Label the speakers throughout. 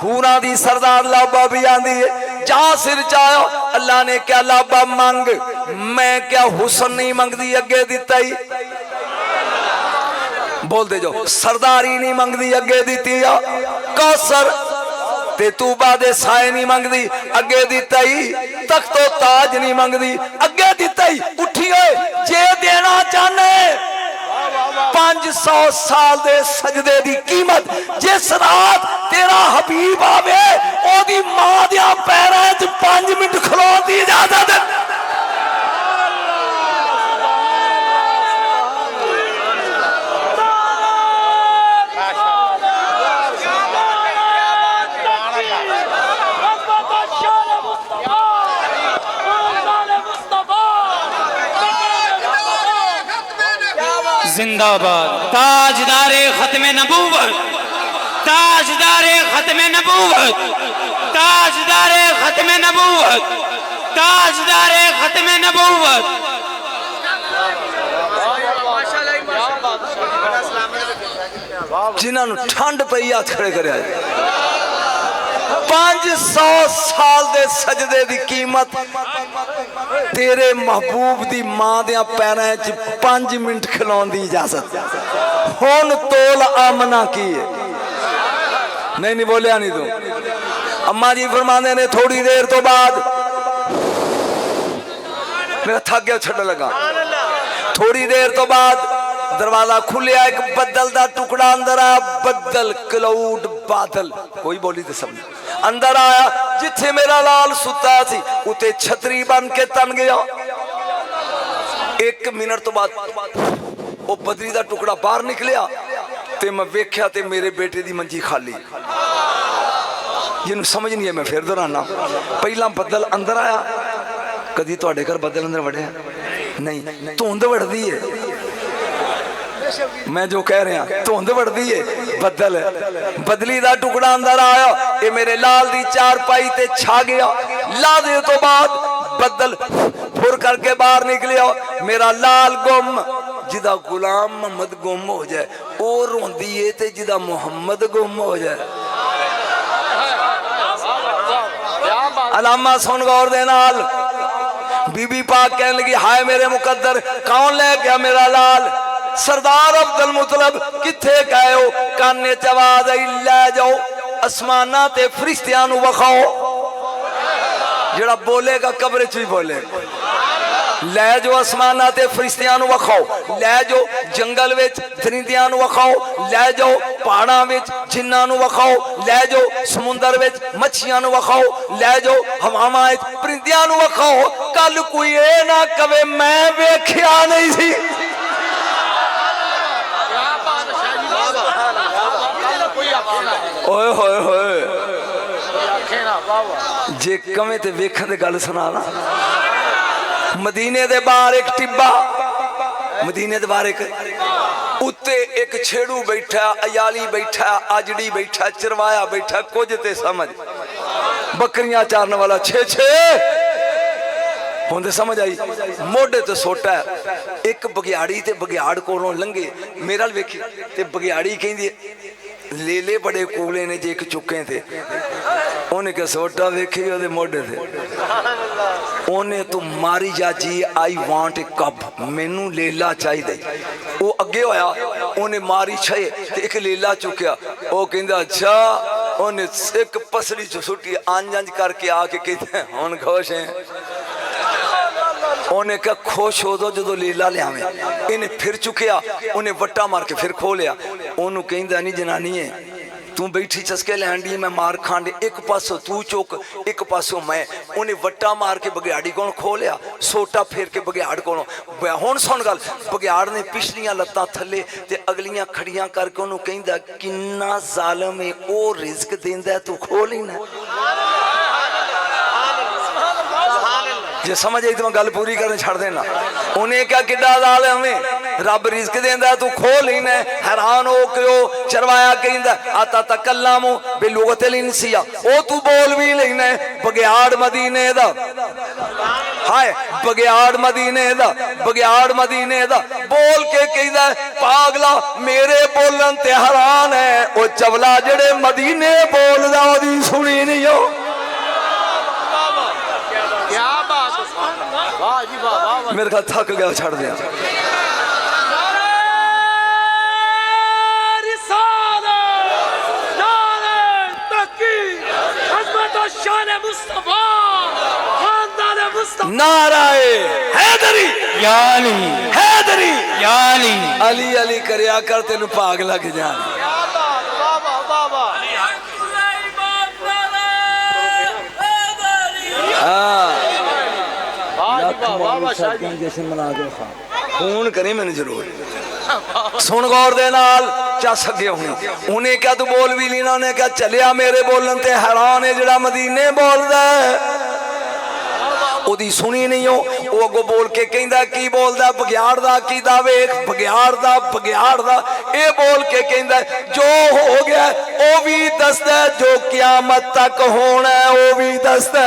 Speaker 1: हूरां दी सरदार लाबा भी आंदी है, जा सिर चायो। अल्लाह ने क्या लाबा मंग, मैं क्या हुसन नहीं मंगदी अगे दिता ही। बोल दे जो सरदारी नहीं मंगदी अगे दी, कौसर ते तू बादे साए नहीं मंगदी अगे दिता ही, तख्तो ताज नहीं मंगदी अगे दिता ही। उठिए जे देना चाहने 500 साल दे सजदे दी कीमत, जिस रात तेरा हबीब आवे ओदी मां दे पैरां च 5 मिनट खलोण दी इजाजत।
Speaker 2: जिंदाबाद ताजदारे खत्मे नबूवत, ताजदारे खत्मे नबूवत, ताजदारे खत्मे नबूवत, ताजदारे खत्मे नबूवत।
Speaker 1: जिन्होंने ठंड पई हाथ खड़े करे 500 साल दे सजदे दी कीमत तेरे महबूब दी मां दे पैरां च 5 मिनट खिलाउण दी इजाजत। हुण तोल आमना की है? नहीं बोलिया नहीं तू। अम्मा जी फरमाते ने थोड़ी देर तो बाद मेरा थक गया छड़ लगा। थोड़ी देर तो बाद दरवाजा खुलिया, एक बदल दा टुकड़ा अंदर आया। बदल क्लाउड बादल, कोई बोली तो समझ अंदर आया। जिथे मेरा लाल सुता सी उते छतरी बन के तन गया। 1 मिनट तो बाद वो बदरी दा टुकड़ा बाहर निकलिया ते मैं वेख्या ते मेरे बेटे दी मंजी खाली। जिन्होंने समझ नहीं है मैं फिर दोहराना। पहला बदल अंदर आया, कदी तुहाडे घर बदल अंदर वड़िया नहीं, धुंध वड़दी है। मैं जो कह रहा धुंध वड़दी है, बदल बदली दा टुकड़ा अंदर आया। ये मेरे लाल दी चारपाई ते छा गया। लादे तो बाद बदल फुर करके बाहर निकलिया। मेरा लाल गुम, जिदा गुलाम मोहम्मद गुम हो जाए वो रोंदी है, ते जिदा मोहम्मद गुम हो जाए। अलामा सुन गौर दे नाल। बीबी पाक कहने लगी हाय मेरे मुकद्दर, कौन ले गया मेरा लाल? सरदार अब्दुल मुतलब किथे गए हो? काने च आवाज आई ले जाओ आसमाना ते फरिश्तियां नू वखाओ। जेड़ा बोलेगा कब्र च भी बोले। लै जाओ आसमाना ते फरिश्तियां नू वखाओ, लै जाओ जंगल विच दरिंदियां नू वखाओ, लै जाओ पहाड़ां विच जिन्नां नू वखाओ, लै जाओ समुंदर विच मच्छियां नू वखाओ, लै जाओ हवावां विच परिंदियां नू वखाओ। कल कोई ए ना कवे मैं वेख्या नहीं सी। ओए होए होए, जे कवे ते वेखण दी गल सुना ना। मदीने दे बाहर एक टिब्बा, मदीने दे बाहर एक उत्ते एक छेड़ू बैठा, अयाली बैठा, आजड़ी बैठा, चरवाया बैठा। कुछ ते समझ बकरियां चारने वाला 6 हुंदे समझ आई। मोढे ते सोटा है। एक बगियाड़ी ते बगियाड़ कोलों लंघे, मेरे अल वेखी ते बगियाड़ी कहंदी लेले बड़े कूले ने जे एक चुके थे। उन्हें क्या सोटा वेखी ओदे मोढे थे। उन्हें तू मारी जा जी आई वांट ए कब, मैनू लेला चाहिए। वो अगे होया, उन्हें मारी छे ते एक लेला चुकया। वो कहंदा अच्छा, उन्हें एक पसली च सुटी अंज अंज करके आके कहते हुण खुश है। उन्हें क्या खुश हो दो जो लीला लियावे। इन्हें फिर चुकया, उन्हें वट्टा मार के फिर खो लिया। ओनू कहंदा नहीं जनानी है तू बैठी चस्के लैन दी, मैं मार खांडे। एक पासों तू चुक, एक पासों मैं। उन्हें वट्टा मार के बगियाड़ी को खो लिया, सोटा फेर के बगियाड़ को। हुण सुन गल, बगियाड़ ने पिछलियां लत्तां थले ते अगलियां खड़ियां करके उन्होंने कहंदा किन्ना जालम है, वो रिज़्क देंदा तू खो लेना। जे समझ आई तो मैं गल पूरी करने छड़ देना। उन्हें क्या किड्डा जालिम है, रब रिज़्क देंदा तू खो लेना। हैरान हो के चरवाया कहंदा आता तकल्लमु बिलुगतिल इंसिया, ओ तू बोल भी लेना। बगियाड़ मदीने दा, हाय बगियाड़ मदीने दा, बगियाड़ मदीने दा बोल के कहंदा पागला मेरे बोलन ते हैरान है। ओ चवला जेड़े मदीने बोलदा ओदी मेरे ख्याल थक गया छड़ दिया नाराए हैदरी
Speaker 2: याली
Speaker 1: हैदरी
Speaker 2: याली
Speaker 1: अली अली करया कर तेन भाग लग जान फोन करी मैंने जरूर सुन गौर दे नाल चस अगे होनी उन्हें क्या तू बोल भी लीना उन्हें क्या चलिया मेरे बोलन ते हैरान है जड़ा मदीने बोलदा है ओदी सुनी नहीं हो वो अगो बोल के कहंदा की बोलदा बगियाड़ दा की दावे बगियाड़ दा ए बोल के कहंदा जो हो गया ओ भी दसदा जो क़यामत तक होना है ओ भी दसदा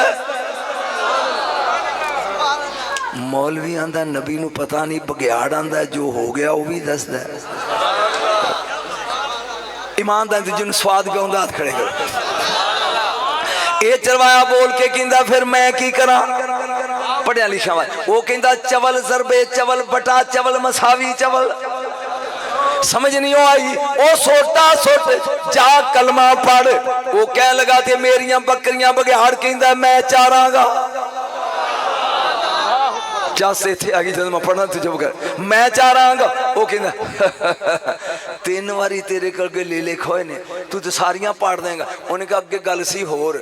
Speaker 1: मौलवी आंदा नबी नू पता नहीं बगियाड़ आंदा जो हो गया वो भी दसदा ईमानदार जिन स्वाद पे आंदा हाथ खड़े करो ये चरवाया बोल के कहंदा फिर मैं की करा पढ़िया लिखा हुआ वो कहंदा चवल जरबे चवल बटा चवल मसावी चवल समझ नहीं आई ओ सोटा सोट जा कलमा पढ़ वो कह लगा थे मेरिया बकरियां बगियाड़ कहंदा मैं चारांगा जस इत्थे आ गई जब मैं पढ़ना तू चुप कर मैं चारांगा वो कहंदा 3 बारी तेरे करके ले ले खोए ने तू तो सारियां पढ़ देगा उन्हें कहा अगे गल सी होर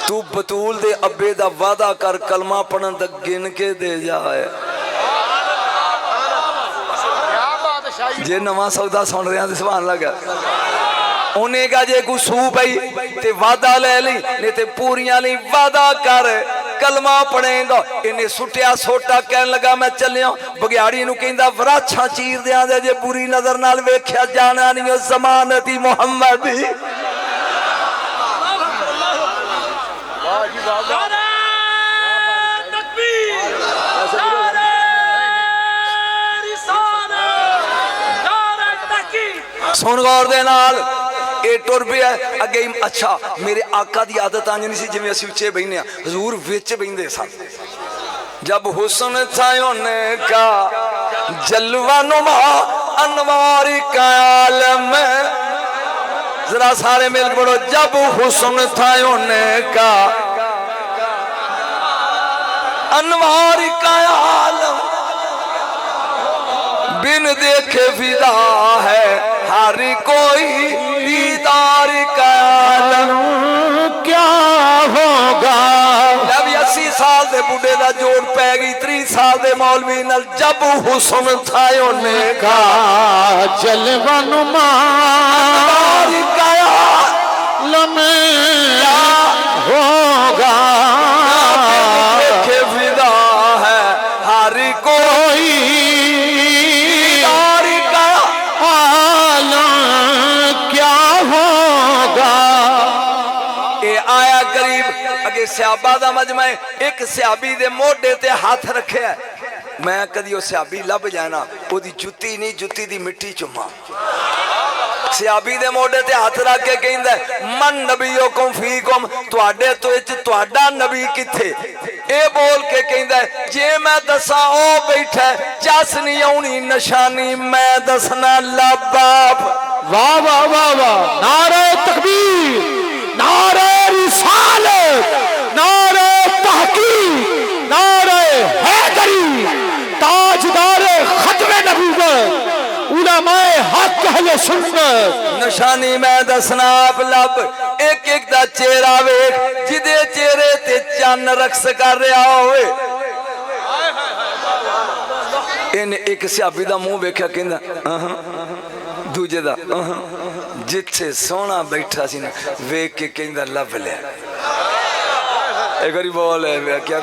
Speaker 1: तू बतूल दे अब्बे दा वादा कर कलमा पढ़न तक गिन के दे जाए जे नवा सौदा सुन रहा तो सुभान लगा उन्हें कहा जे कोई सू पई ते वादा ले ली नहीं ते पूरियां ली वादा कर कलमा पढ़ेगा इन्हें सुटिया सोटा कह लगा मैं चलिया बगियाड़ी नू कहंदा वराछा चीर दियां दे जे बुरी नजर नाल वेख्या जाना नहीं जमानती मुहम्मद सुन गौर दे नाल ए टुर पिया अगे अच्छा मेरे आका दी आदत आंज नहीं सी जिवें असीं उच्चे बहिने आ हजूर विच बहिंदे सन जब हुस्न था उनका जलवा नुमा अनवार का आलम जरा सारे मिल के पढ़ो जब हुस्न था उनका अनवार का आलम बिन देखे फिदा है हर कोई दीदार का आलम
Speaker 2: क्या होगा
Speaker 1: जब 80 साल दे बुढ़े दा जोड़ पै गई 30 साल दे मौलवी नाल जब हुस्न था उनका
Speaker 2: जलवा नुमा
Speaker 1: का
Speaker 2: आलम होगा
Speaker 1: देखे फिदा है हर कोई सियाबा दा मजमा एक सियाबी दे मोढे ते हाथ रखे मैं कदी सियाबी लभ जाना ओदी जुत्ती नहीं जुत्ती दी मिट्टी चुमा सियाबी दे मोढे ते हाथ रख के कहंदा मन नबीओकुम फीकुम तुहाडे तो विच तुहाडा नबी किथे ए बोल के कहंदा जे मैं दसा ओ बैठा चस नहीं आउणी निशानी मैं दसना लबाब
Speaker 2: वाह वाह वाह वाह नारे तकबीर नारे रिसालत नारे तहकीक नारे हैदरी ताजदारे खत्मे नबूवत उलमाए हक अहले सुन्नत
Speaker 1: निशानी मैं दसना आप लब एक एक दा चेहरा वेख जिदे चेहरे ते चन्न रक्स कर रहा होवे इन एक सियाबी दा मुंह वेख्या कहंदा दूजे दा जिथे सोना बैठा सी ना वेख के कहंदा लभ लिया एक बारी बोल है क्या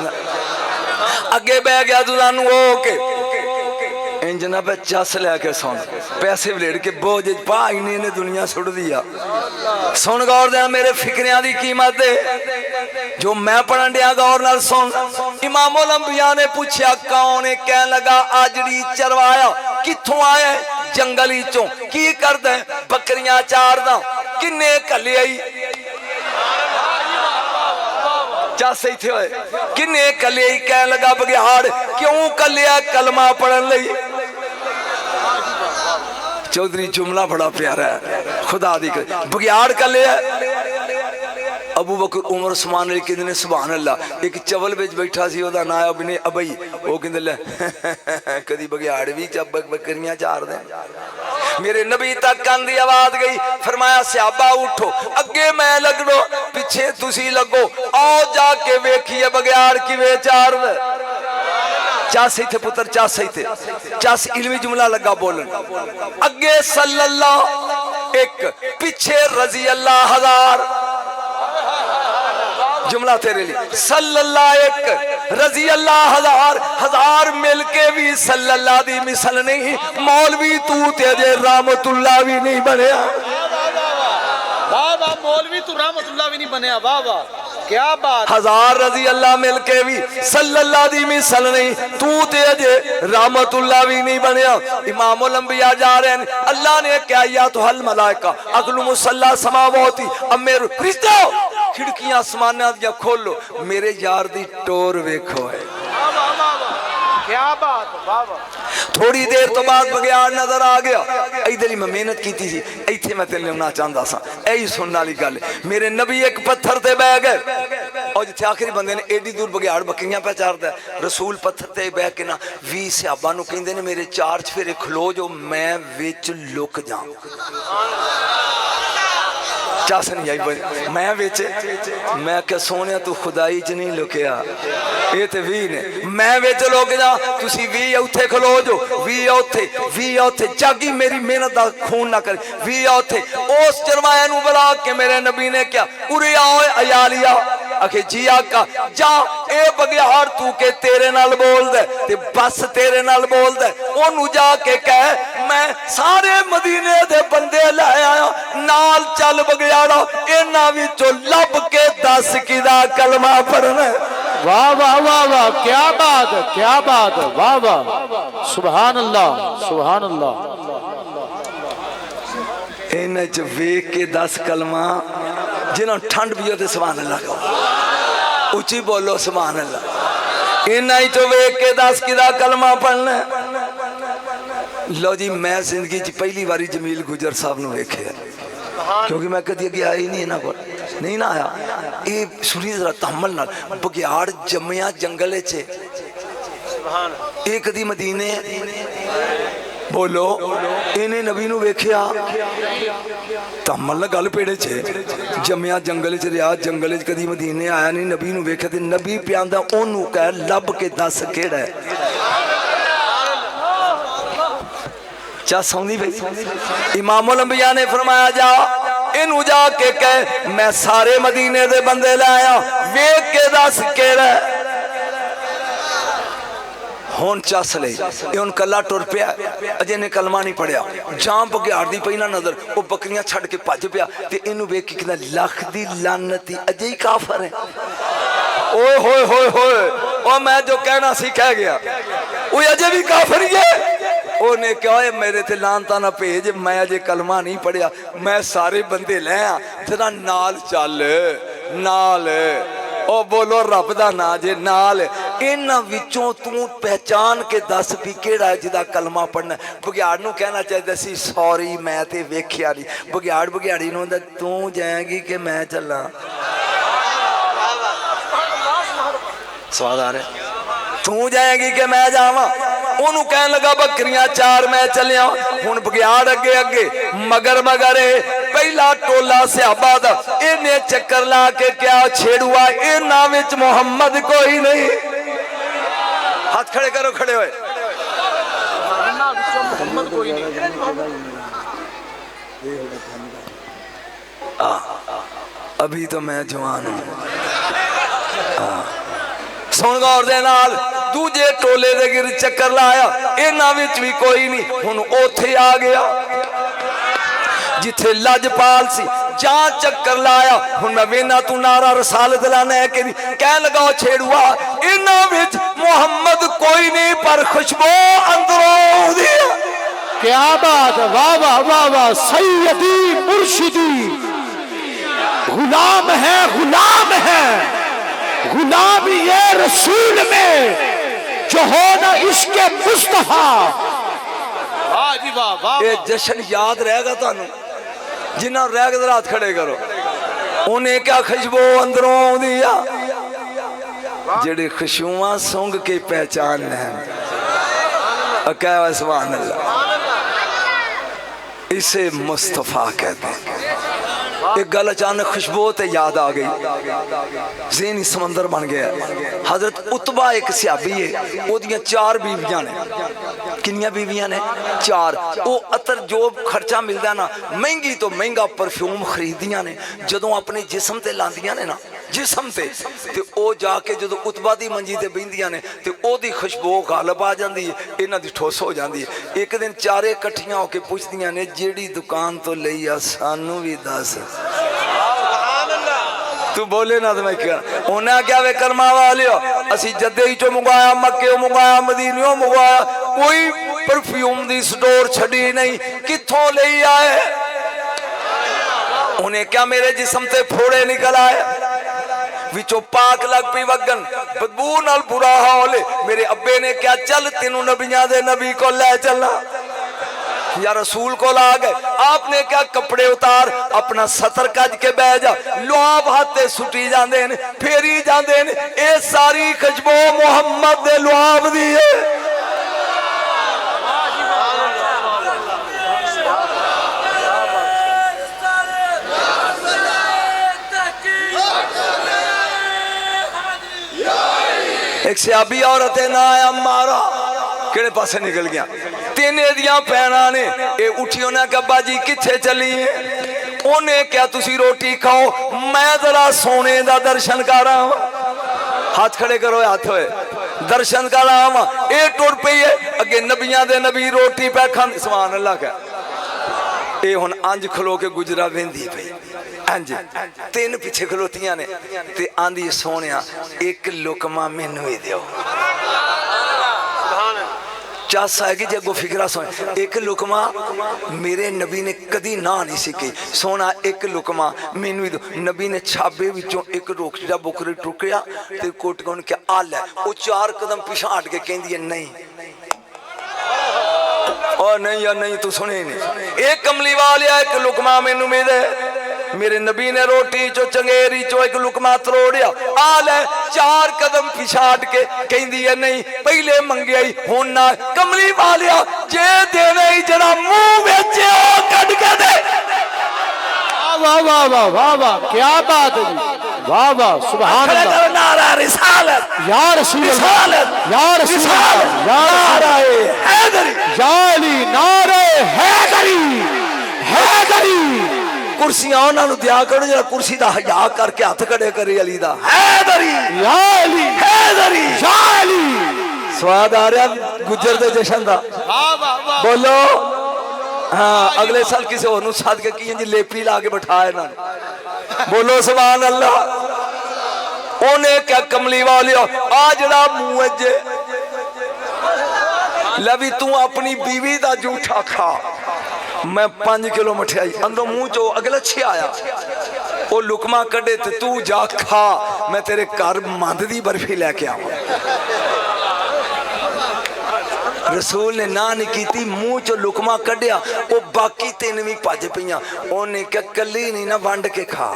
Speaker 1: अगे बह गया तू सानू ओके इंज ना पे चस लैके सुन पैसे वलेड़ के बोझ पा इन्हें दुनिया सुट दिया सुन गौर दे मेरे फिक्रियां दी कीमत जो मैं पढ़न दिया गौर नाल सुन इमामुल अंबिया ने पूछया कौन है कह लगा आजड़ी चरवाया किथों आया जंगली चों की करदा बकरियां चारदा किन्ने कले आई चस इत्थे होए किन्ने कले कह लगा बगियाड़ क्यों कलिया कलमा पढ़न लई चौधरी जुमला बड़ा प्यारा है खुदा दी बगियाड़ कलिया अबू बकर उमर उस्मान अली कहते ने सुभान अल्लाह एक चवल विच बैठा सी ओदा नाम अबने अबई वो कहते ले कदी बगियाड़ भी बकरियां चार दे मेरे नबी तक कान दी आवाज गई फरमाया सहाबा उठो अगे मैं लगनो पीछे तुसी लगो आओ जाके वेखिए बगियाड़ किवें चार दे चस इत्थे पुत्र चस इत्थे चस इल्मी जुमला लगा बोलन अगे सल्लल्लाह एक पीछे रजी अल्लाह हजार जुमला तेरे लिए सल्लल्लाह एक रजी अल्लाह हजार हजार मिलके भी सल्लल्लाह दी मिसल नहीं मौलवी तू तेरे रहमतुल्लाह भी नहीं बनया
Speaker 2: वाह वाह मौलवी तू रहमतुल्लाह भी नहीं बनया वाह वाह क्या बात
Speaker 1: हजार रजी अल्लाह मिलके भी सल्लल्लाह दी मिसल नहीं तू तेरे रहमतुल्लाह भी नहीं बनया इमामुल अंबिया जा रहे हैं अल्लाह ने क्या या तो हल मलाइका अगलु मुसल्ला समावाती अब मेरे फरिश्तो खिड़कियां आसमानां दियां खोलो मेरे यार दी टोर वेखो है
Speaker 2: क्या बात वाह वाह
Speaker 1: थोड़ी देर तो बाद बगियाड़ नजर आ गया इधर ही मैं मेहनत की थी इत्थे मैं तेरे लियाना चाहता सा यही सुनने वाली गल मेरे नबी एक पत्थर ते बह गए और जिथे आखिरी बंदे ने एडी दूर बगियाड़ बकरियां पे चारदा रसूल पत्थर ते बह के ना 20 सहाबा नूं कहंदे ने मेरे चार चफेरे खलो जो मैं विच लुक जा चस नहीं आई मैं विच मैं क्या सोने तू खुदाई च नहीं लुकिया ये तो 20 ने मैं विच लुक जा तुसी 20 उत्थे खलो जो 20 उत्थे जागी मेरी मेहनत दा खून ना कर 20 उत्थे उस चरवाया नूं बुला के मेरे नबी ने क्या उरे आओ अयालिया आखे जी आका जा ए बगियाड़ तू के तेरे नाल बोल दे ते बस तेरे नाल बोल दे ओनू जाके कह मैं सारे मदीने दे बंदे ले आया नाल चल बगियाड़ा इन्हां विचों लब के दस किदा कलमा पढ़ना
Speaker 2: वाह वाह वाह वाह क्या बात वाह वाह सुभान अल्लाह
Speaker 1: इन्हां च वेख के 10 कलमा जिन्हों ठंड भी हो तो सुभान अल्लाह कहो उची बोलो सुभान अल्लाह इन्हां चो वेख के 10 किदा कलमा पढ़ना लो जी मैं जिंदगी च पहली बारी जमील गुजर साहब नूं वेखिया क्योंकि मैं कदी अगे आया ही नहीं इन्हां कोल नहीं ना आया ये सुनी जरा तहम्मुल नाल बगियाड़ जम्मिया जंगल च एक कदी मदीने बोलो इन्हें नबी नूं वेखिया तहम्मुल गल पेड़े च जम्मिया जंगल च रिया जंगल च कदी मदीने आया नहीं नबी नूं वेखिया ते नबी पियांदा ओनू कह लब के दस केड़ा है चस आउंदी पई इमामुल अंबिया ने फरमाया जा इनू जाके कह मैं सारे मदीने दे बंदे ले आया वेख के दस केड़ा हुण चस ले हुण कला टुर पिया अजे ने कलमा नहीं पढ़िया जाम बगियाड़ दी पई ना नजर वो बकरियां छड़ के भज पिया ते इनू वेख के कहंदा लख दी लानती अजे ही काफर है ओए होए होए होए ओ मैं जो कहना सी कह गया वो अजे भी काफर ही है उन्हें क्या मेरे ते लानता ना भेज मैं अजे कलमा नहीं पढ़िया मैं सारे बंदे ले आ तेरा नाल चल नाल ओ बोलो रब दा ना जे नाल इन्हां विचों तू पहचान के दस भी केड़ा जिदा कलमा पढ़ना बगियाड़ नूं कहना चाहिदा सी सॉरी मैं ते वेखिया नहीं बगियाड़ बगियाड़ी नूं हुंदा तू जाएगी कि मैं चलां स्वाद आ रहा तू जाएगी कि मैं जावां ओनू कहन लगा बकरियां चार मैं चलिया हुण बगियाड़ अगे अगे मगर मगर पहला टोला सहाबा दा इन्हें चक्कर ला के क्या छेड़ुआ इन्हां विच मुहम्मद कोई नहीं हाथ खड़े करो खड़े होए अभी तो मैं जवान हूं सुन गौर दे नाल दूजे टोले दे गिर चक्कर लाया इन्हां विच भी कोई नहीं हुण ओथे आ गया जिथे लजपाल सी जा चक्कर लाया हुण मैं वेना तू नारा रसालत लाना है कि कह लगा छेड़ुआ इन्हां विच मुहम्मद कोई नहीं पर खुशबू अंदरों दी
Speaker 2: क्या बात वाह वाह वाह वाह सैयदी मुर्शिदी गुलाम है गुलामी ये रसूल में जो हो ना इसके मुस्तफा। वाह जी वाह वाह।
Speaker 1: ये जश्न याद रहेगा थानू जिन्ना रह के हाथ खड़े करो। उन्हें क्या खुशबू अंदरों आउंदी आ जेड़े खुशबुआं सूंघ के पहचान लैन। सुभान अल्लाह। इसे मुस्तफा कहते हैं। एक गल अचानक खुशबू ते याद आ गई, ज़हनी समंदर बन गया। हजरत उतबा एक सियाबी है, ओदियां 4 बीवियां ने। किनियां बीवियां ने? 4। वो अतर जो खर्चा मिलता ना, महंगी तो महंगा परफ्यूम खरीदियां ने। जदों अपने जिसम ते लांदियां ने ना, जिसम ते ओ जाके जो उतबा दी मंजी ते बहिंदियां ने ते ओदी खुशबू गालब आ जाती है, इन्हां दी ठुस हो जाती है। एक दिन चारे इकट्ठियां होके पुछदियां ने, जेड़ी दुकान तो लई आ सानू भी दस। तू बोले ना तो मैं क्या। उन्हें क्या वे कर्मा वालियो, असी जद्दे ही चो मंगवाया, मक्के मंगवाया, मदीनियों मंगवाया, कोई परफ्यूम दी स्टोर छड़ी नहीं, कित्थों ले आए? उन्हें क्या मेरे जिस्म ते फोड़े निकल आए, विचों पाक लग पी वगन, बदबू नाल बुरा हाल। मेरे अब्बे ने क्या, चल तेनू नबियां दे नबी को ले चलना। या रसूल को ला गए। आपने क्या, कपड़े उतार, अपना सतर कज के बह जा, लुआब हाथे सुटी जांदे ने, फेरी जांदे ने। ए सारी खुशबू मुहम्मद दे लुआब दी है। एक सियाबी औरत है ना आया मारा, केड़े पासे निकल गया। 3 एदियां भैणां ने, ए उठी उन्हें कहा अब्बा जी किथे चली है? उन्हें क्या, तुसी रोटी खाओ, मैं जरा सोने दा दर्शन करा। हाथ खड़े करो, हाथ होए, दर्शन करा। ए टुर पई है अगे, नबियां दे नबी रोटी पे खान। सुभान अल्लाह का। ए हुन अंज खलो के गुजरा वेंदी पई, अंज 3 पिछे खलोतियां ने ते आंदी, सोनिया एक लुकमा मैनू ही दियो। चास आएगी जे अगो फिक्रा सुन, एक लुकमा मेरे नबी ने कदी ना नहीं सी कही, सोना एक लुकमा मैनू ही दो। नबी ने छाबे विचों एक रोकड़ा बुकरी टुकया ते कोट को क्या आल है। वो 4 कदम पिछा हट के कहती है नहीं, और नहीं या नहीं, तू सुने नहीं। एक कमली वाले एक लुकमा मैनू मिले। मेरे नबी ने रोटी चो चंगेरी चो एक लुकमा तरोड़िया, आल है 4 कदम पिछाड़ के कहती है नहीं, पहले मंगे ही हुन ना। कमली वालिया जे देने ही जरा मुंह बेचे ओ कट के दे।
Speaker 2: वाह वाह वाह वाह वाह, क्या बात है जी, वाह वाह, सुभान अल्लाह।
Speaker 1: नारा रिसालत
Speaker 2: या रसूल अल्लाह, या रसूल अल्लाह, या
Speaker 1: नारे हैदरी,
Speaker 2: या अली, नारे हैदरी, हैदरी।
Speaker 1: कुर्सियां उन्होंने दिया करो जरा कुर्सी दा हया करके हाथ खड़े करे अली दा। हैदरी,
Speaker 2: या अली,
Speaker 1: हैदरी,
Speaker 2: या अली।
Speaker 1: स्वाद आ रहा गुजर दे जशन दा। बोलो हाँ, अगले साल किसी और सद के की लेपी ला के बैठाए ना। बोलो सुभान अल्लाह। उन्हें क्या, कमली वाले आ जड़ा मुंह जे लवी, तू अपनी बीवी दा जूठा खा, मैं 5 किलो मठियाई अंदरों मुंह चो अगला छे आया, वो लुकमा कड़े ते तू जा खा, मैं तेरे घर मंद दी बर्फी लेके आवा। रसूल ने ना नहीं की, मुंह चो लुकमा कढ़िया, वो बाकी 3 भी भज पईयां। उन्हें क्या, कली नहीं ना वंड के खा।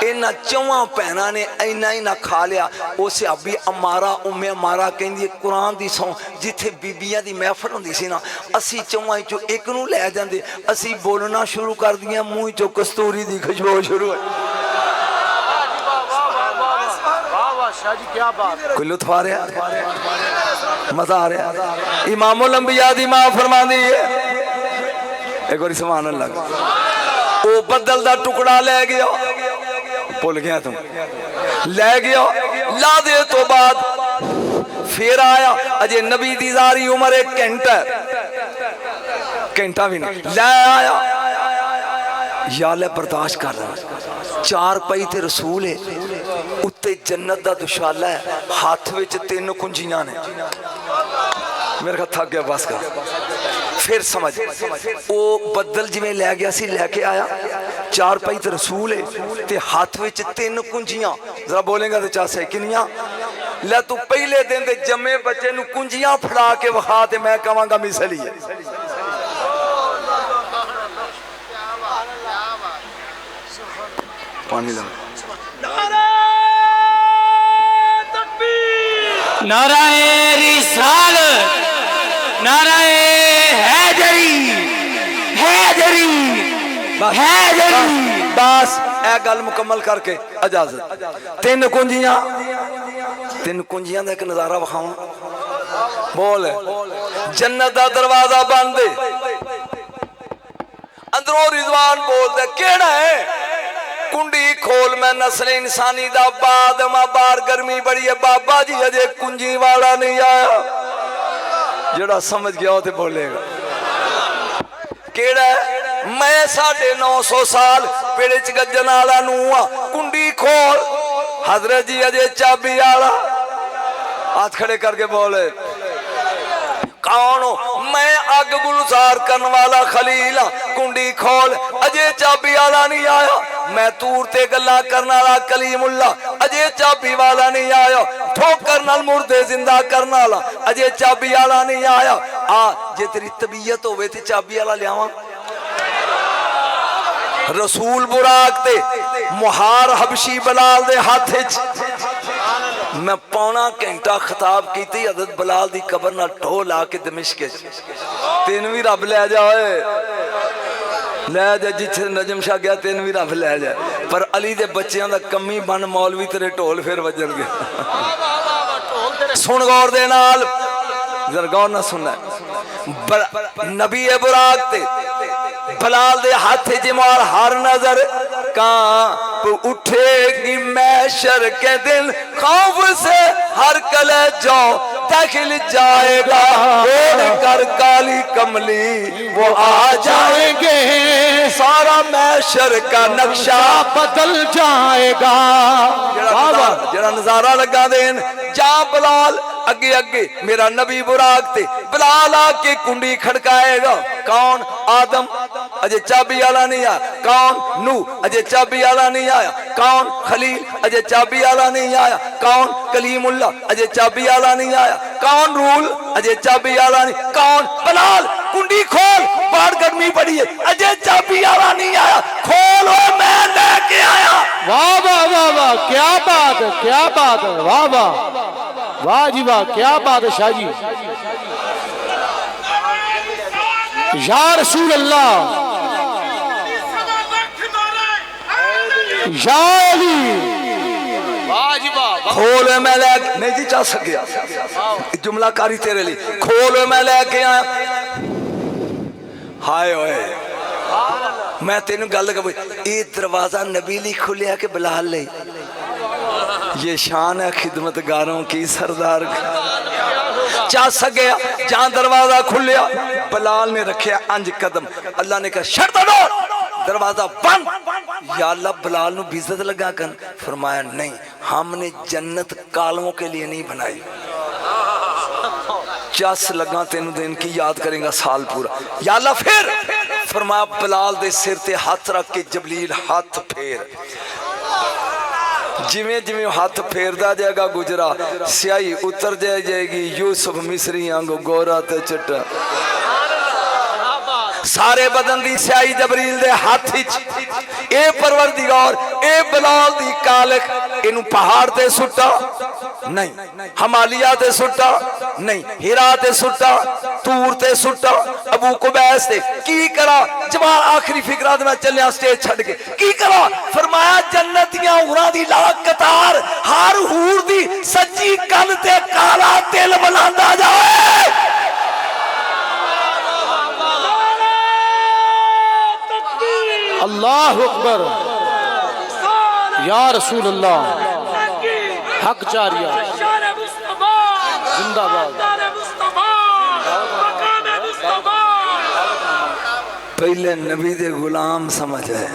Speaker 1: इन्हां 4 भैणां ने इन्ना ही ना खा लिया। वो सियाबी अमारा उम्मे अमारा कहंदी, कुरान दी सौ जिथे बीबियां दी महफिल हुंदी सी ना, असी 4 चो एक नूं लै जांदे, असी बोलना शुरू कर दियां, मुंह चो कस्तूरी दी खुशबू शुरू होई। कोई लुत्फ आ रहा, मजा आ रहा। इमामुल अंबिया दी मां फरमांदी है, एक बार सुभान अल्लाह, वो बदल दा टुकड़ा ले गया, भुल गया तुम, ले गया, ला दे तो बाद फिर आया, अजे नबी दी जारी उम्र 1 घंटा भी नहीं, ले आया, या ले बर्दाश्त कर रहा। 4 पई ते रसूल है, उत्ते जन्नत दा दुशाला है, हाथ विच 3 कुंजियां ने। मेरे का थक गया, बस कर। फिर समझ, वो बदल जिवें लै गया सी, लैके आया, 4 पई ते रसूल है ते हाथ विच 3 कुंजियां, जरा बोलेगा तो चासे किनिया ले तू पहले दिन दे जम्मे बच्चे नू कुंजियां फड़ा के विखा ते मैं कहांगा मिसली है पानी ला
Speaker 2: नाराए रिसाल नाराए हैदरी हैदरी हैदरी
Speaker 1: बस ए गल मुकम्मल करके इजाजत तीन कुंजियां दा एक नजारा विखावां बोल जन्नत दा दरवाजा बंद अंदरों रिजवान बोलदा केड़ा है कुंडी खोल मैं नस्ल इंसानी दा बाद मां बाहर गर्मी बड़ी है बाबा जी अजे कुंजी वाला नहीं आया जेड़ा समझ गया ते बोलेगा केड़ा मैं 950 साल पेड़े च गजन वाला नू कुंडी खोल हजरत जी अजे चाबी वाला हाथ खड़े करके बोले कौन मैं अग गुलजार करने वाला खलील कुंडी खोल अजे चाबी वाला नहीं आया मैं तूर ते गल्ला करने वाला कलीमुल्ला अजे चाबी वाला नहीं आया ठोकर नाल मुर्दे जिंदा करने वाला अजे चाबी वाला नहीं आया आ जे तेरी तबीयत होवे ते चाबी वाला लियावां रसूल बुराक ते मुहार हबशी बलाल दे हाथ मैं पौना घंटा खिताब की हजरत बलाल दी कबर नाल ढो ला के दमिश्क तेन भी रब लै जाए लै जा जिथे नजम शाह गया तेन भी रब लै जाए पर अली दे बच्चों का कमी बन मौलवी तेरे ढोल फिर वजनगे सुन गौर दे नाल जरा गौर ना सुनना नबी बुराक ते बलाल दे हाथ जिमार हर नजर कांप उठेगी मैशर के दिन खौफ से हर कले जाओ दाखिल जाएगा कर काली कमली वो आ जाएंगे सारा मैशर का नक्शा बदल जाएगा जरा नजारा लगा देन जा बलाल अगे अगे मेरा नबी बुराक ते बलाल आके कुंडी खड़काएगा कौन आदम अजे चाबी वाला नहीं आया कौन नू अजे चाबी वाला नहीं आया कौन खलील अजे चाबी वाला नहीं आया कौन कलीमुल्ला अजे चाबी वाला नहीं आया कौन रूल अजे चाबी वाला नहीं कौन बलाल कुंडी खोल बाहर गर्मी पड़ी है अजे चाबी वाला नहीं आया खोल मैं लेके आया
Speaker 2: वाह वाह वाह वाह क्या बात है वाह वाह वाह जी वाह क्या बात है शाह जी या रसूल अल्लाह या अली वाह जी वाह
Speaker 1: खोल मैं लेके नहीं जी जा सकिया जुमला कारी तेरे लिए खोल मैं लेके आया हाय ओए मैं तेन गल कर ये दरवाजा नबी ली खुलिया के बलाल ले ये शान है खिदमतगारों की सरदार चा सकिया जहां दरवाजा खुलिया बलाल ने रखे 5 कदम अल्लाह ने कहा शर्त दो दरवाजा बंद या अल्लाह बलाल नू बेइज्जत लगा कर फरमाया नहीं हमने जन्नत कालों के लिए नहीं बनाई चस लगा तेन दिन की याद करेगा साल पूरा या अल्लाह फिर फरमाया बलाल दे सिर ते हाथ रख के जबलील हाथ फेर जिमें जिमें हाथ फेरदा जाएगा गुजरा स्याही उतर जाएगी यूसुफ मिस्री आंगो गोरा ते चिट्टा सारे बदन दी स्याही जबरील दे हाथ ए परवरदिगार ए बलाल दी कालक इनू पहाड़ ते सुट्टा नहीं हमालिया ते सुट्टा नहीं हिरा ते सुट्टा तूर ते सुट्टा अबू कुबैस ते की करा जवान आखिरी फिकरा में चलिया स्टेज छड़ के की करा फरमाया जन्नतियां हूरां दी लाख कतार हर हूर दी सच्ची कल ते काला तिल बनांदा जाए
Speaker 2: अल्लाह अकबर या रसूल अल्लाह हक जारिया जिंदाबाद
Speaker 1: पहले नबी दे गुलाम समझ है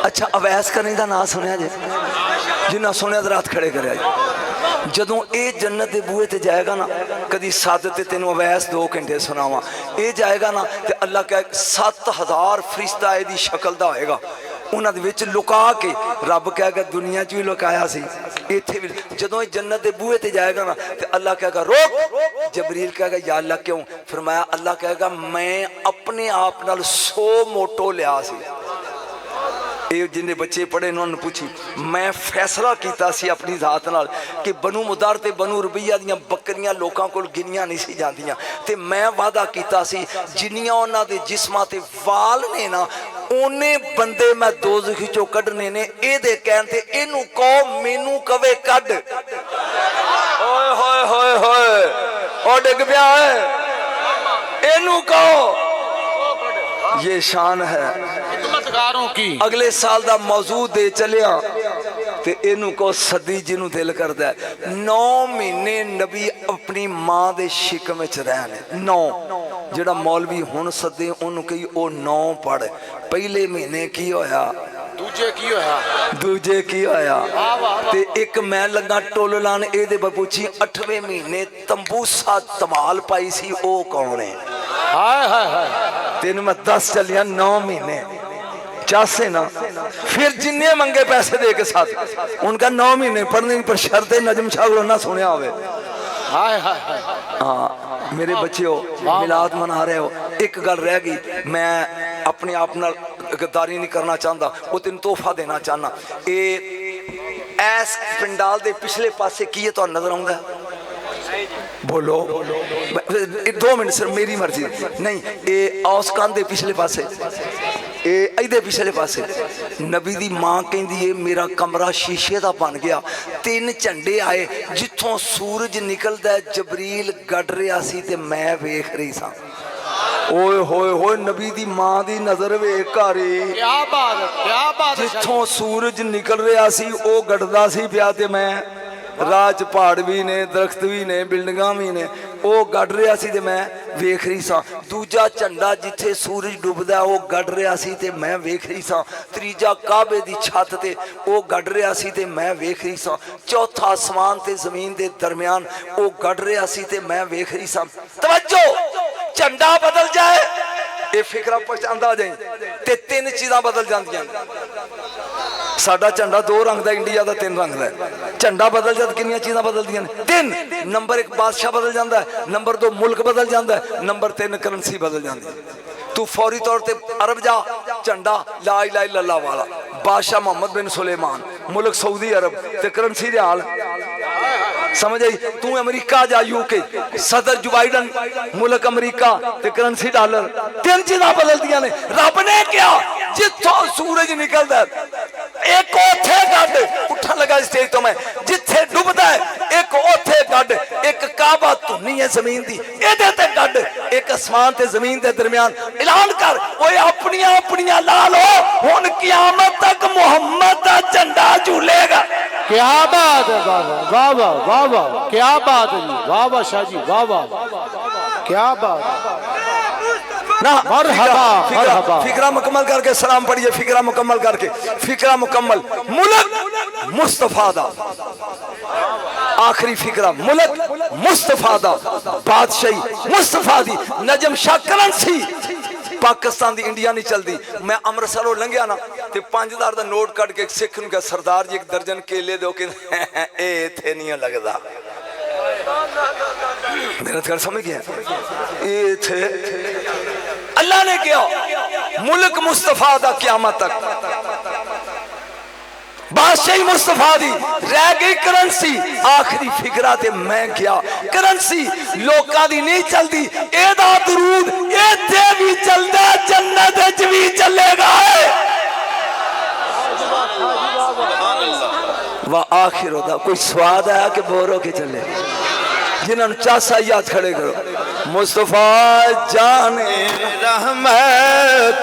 Speaker 1: अच्छा अवैस करने का ना सुनिया जे जिन्ना सुनिया तो रात खड़े करे जदों ये जन्नत के बूहे ते जाएगा ना कदी सद ते तेन अवैस 2 घंटे सुनावा ये जाएगा ना तो अल्लाह कह 7000 फरिश्ता इहदी शक्ल दा होएगा ਉਹਨਾਂ ਦੇ ਵਿੱਚ ਲੁਕਾ ਕੇ ਰੱਬ ਕਹੇਗਾ ਦੁਨੀਆ 'ਚ ਵੀ ਲੁਕਾਇਆ ਸੀ ਇੱਥੇ ਵੀ ਜਦੋਂ ਇਹ जन्नत के बूहे ते जाएगा ना तो अल्लाह कहेगा रोक जबरील कहेगा या अल्लाह क्यों फरमाया अल्लाह कहेगा मैं अपने आप नाल 100 मोटो लिया सी ये जिन्हें बच्चे पढ़े उन्होंने पूछी मैं फैसला किया सी अपनी जात नाल कि बनू मुदर ते बनू रबीया दियां बकरियां लोगों को गिनिया नहीं सी जांदियां ते मैं वादा किया सी जिन्नियां उन्हां दे जिस्मां ते वाल ने ना ओने बंदे मैं दोज़ख चों कढने ने इहदे कहण ते इहनू कहो मैनू कवे कढ ओए होए होए होए ओ डिग पिया है इहनू कहो ये शान है
Speaker 2: की
Speaker 1: अगले साल दा मौजू दे चलिया ते इनू को सदी जिन्हों दिल करदा 9 महीने नबी अपनी मां दे शिकम च रहने 9 जेड़ा मौलवी हुण सदे उन्होंने कही ओ 9 पढ़ पहले महीने की होया दूजे की होया ते एक मैं लगा टोल लान ए पूछी 8वें महीने तंबूसा धमाल पाई सी ओ कौन है
Speaker 2: हाय हाय हाय
Speaker 1: तेन मैं 10 चलिया 9 महीने चासे ना फिर जिन्ने मंगे पैसे दे के साथ उनका 9 महीने पढ़ने पर शर्त नजम शाह ना सुनया होवे
Speaker 2: हाय हाय
Speaker 1: हाँ मेरे बच्चे हो मिलाद मना रहे हो एक गल रह गई मैं अपने आप नाल गद्दारी नहीं करना चाहता वो तेन तोहफा देना चाहना ये ऐस पंडाल दे पिछले पासे की है तो नजर आउंदा बोलो 2 मिनट सिर्फ मेरी मर्जी नहीं ये औस कान दे पिछले पासे ਇਹਦੇ ਪਿਛਲੇ ਪਾਸੇ नबी दी मां कहती है मेरा कमरा शीशे का बन गया 3 झंडे आए जिथों सूरज निकलता है जबरील गड़ रहा सी ते मैं वेख रही सा ओए होए होए नबी दी मां दी नजर वेख घरे
Speaker 2: क्या बात
Speaker 1: जिथों सूरज निकल रहा सी ओ गड़दा सी पिया ते मैं राज पहाड़ भी ने दरख्त भी ने बिल्डिंगां भी ने वो गड़ रहा सी ते मैं वेख रही सा दूजा झंडा जिथे सूरज डुबदा वो गड़ रहा सी ते मैं वेख रही सा तीजा काबे दी छत ते वो गड़ रहा सी ते मैं वेख रही सा चौथा आसमान ते जमीन दे दरमियान वो गड़ रहा सी ते मैं वेख रही सा तवज्जो झंडा बदल जाए ये फिक्रा पहचानदा जाए ते 3 चीज़ां बदल जांदियां साडा झंडा 2 रंग दा इंडिया दा 3 रंग दा झंडा बदल जाता कितनी चीज़ां बदलदियां ने 3 नंबर 1 बादशाह बदल जाता है नंबर 2 मुल्क बदल जाता है नंबर 3 करंसी बदल जाती है तू फौरी तौर पर अरब जा झंडा ला इलाहा इल्लल्लाह वाला बादशाह मोहम्मद बिन सुलेमान मुल्क सऊदी अरब ते करंसी रियाल समझ आई तू अमेरिका जा यूके सदर जो बाइडन मुल्क अमेरिका ते करंसी डॉलर 3 चीज़ां बदलदियां ने रब ने क्या जिथों सूरज निकलदा एक ओथे गड उठन लगा स्टेज तो मैं जिथे डुबदा है एक ओथे गड एक काबा धुनी है जमीन दी एदे ते गड एक आसमान ते जमीन दे दरमियान ऐलान कर ओए अपनियां अपनियां ला लो हुण क़यामत तक मोहम्मद दा झंडा झूलेगा
Speaker 2: क्या बात है वाह वाह वाह वाह क्या बात है वाह वाह शाह जी वाह वाह क्या बात
Speaker 1: ना
Speaker 2: मरहबा
Speaker 1: फिक्रा मुकम्मल करके सलाम पढ़िए फिक्रा मुकम्मल करके फिक्रा मुकम्मल मुल्क मुस्तफा दा आखिरी फिक्रा मुल्क मुस्तफा दा बादशाही मुस्तफा दी नजम शाह करंसी पाकिस्तान दी इंडिया नहीं चलती मैं अमृतसरों लंघिया ना तो 5000 का नोट कट के एक सिख नूं कहा सरदार जी 1 दर्जन केले दो कि इत्थे नहीं लगता मेरा घर समझ गया इत्थे अल्लाह ने किया मुल्क मुस्तफा दा क़यामत तक बादशाही मुस्तफा दी रह गई करंसी आखिरी फिक्रा ते मैं गया करंसी लोकां दी नहीं चलती एदा दरूद इत्थे भी चलदा जन्नत विच भी चलेगा वाह आखिर होदा कोई स्वाद आया कि बोर होके चले जिन्होंने चासा याद खड़े करो मुस्तफा जाने रहमत